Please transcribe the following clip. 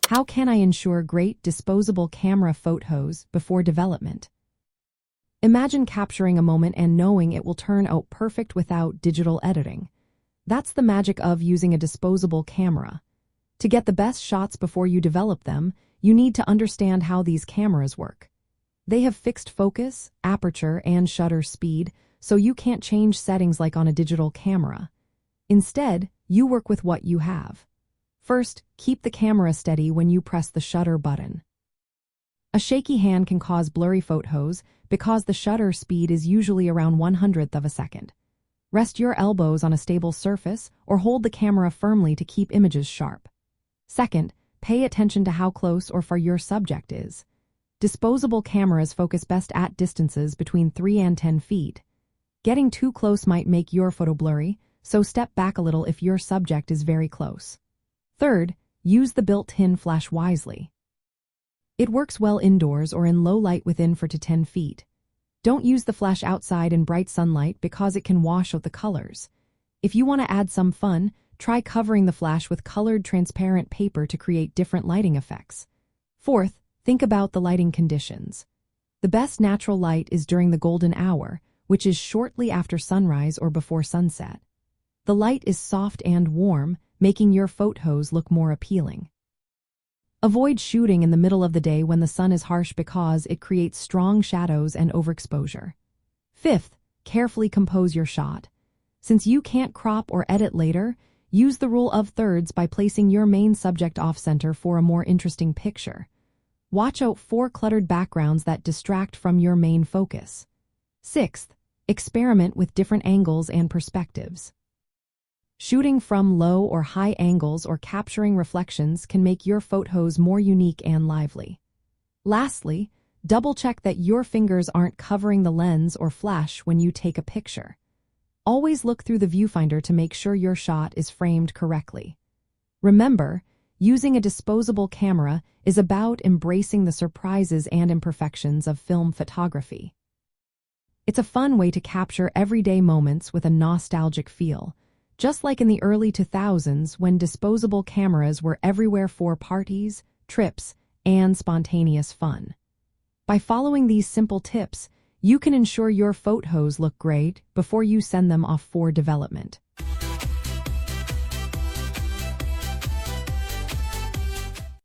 How can I ensure great disposable camera photos before development? Imagine capturing a moment and knowing it will turn out perfect without digital editing. That's the magic of using a disposable camera. To get the best shots before you develop them, you need to understand how these cameras work. They have fixed focus, aperture, and shutter speed, so you can't change settings like on a digital camera. Instead, you work with what you have. First, keep the camera steady when you press the shutter button. A shaky hand can cause blurry photos because the shutter speed is usually around 1/100th of a second. Rest your elbows on a stable surface or hold the camera firmly to keep images sharp. Second, pay attention to how close or far your subject is. Disposable cameras focus best at distances between 3 and 10 feet. Getting too close might make your photo blurry, so step back a little if your subject is very close. Third, use the built-in flash wisely. It works well indoors or in low light within 4 to 10 feet. Don't use the flash outside in bright sunlight because it can wash out the colors. If you want to add some fun, try covering the flash with colored transparent paper to create different lighting effects. Fourth, think about the lighting conditions. The best natural light is during the golden hour, which is shortly after sunrise or before sunset. The light is soft and warm, making your photos look more appealing. Avoid shooting in the middle of the day when the sun is harsh because it creates strong shadows and overexposure. Fifth, carefully compose your shot. Since you can't crop or edit later, use the rule of thirds by placing your main subject off-center for a more interesting picture. Watch out for cluttered backgrounds that distract from your main focus. Sixth, experiment with different angles and perspectives. Shooting from low or high angles or capturing reflections can make your photos more unique and lively. Lastly, double-check that your fingers aren't covering the lens or flash when you take a picture. Always look through the viewfinder to make sure your shot is framed correctly. Remember, using a disposable camera is about embracing the surprises and imperfections of film photography. It's a fun way to capture everyday moments with a nostalgic feel, just like in the early 2000s when disposable cameras were everywhere for parties, trips, and spontaneous fun. By following these simple tips, you can ensure your photos look great before you send them off for development.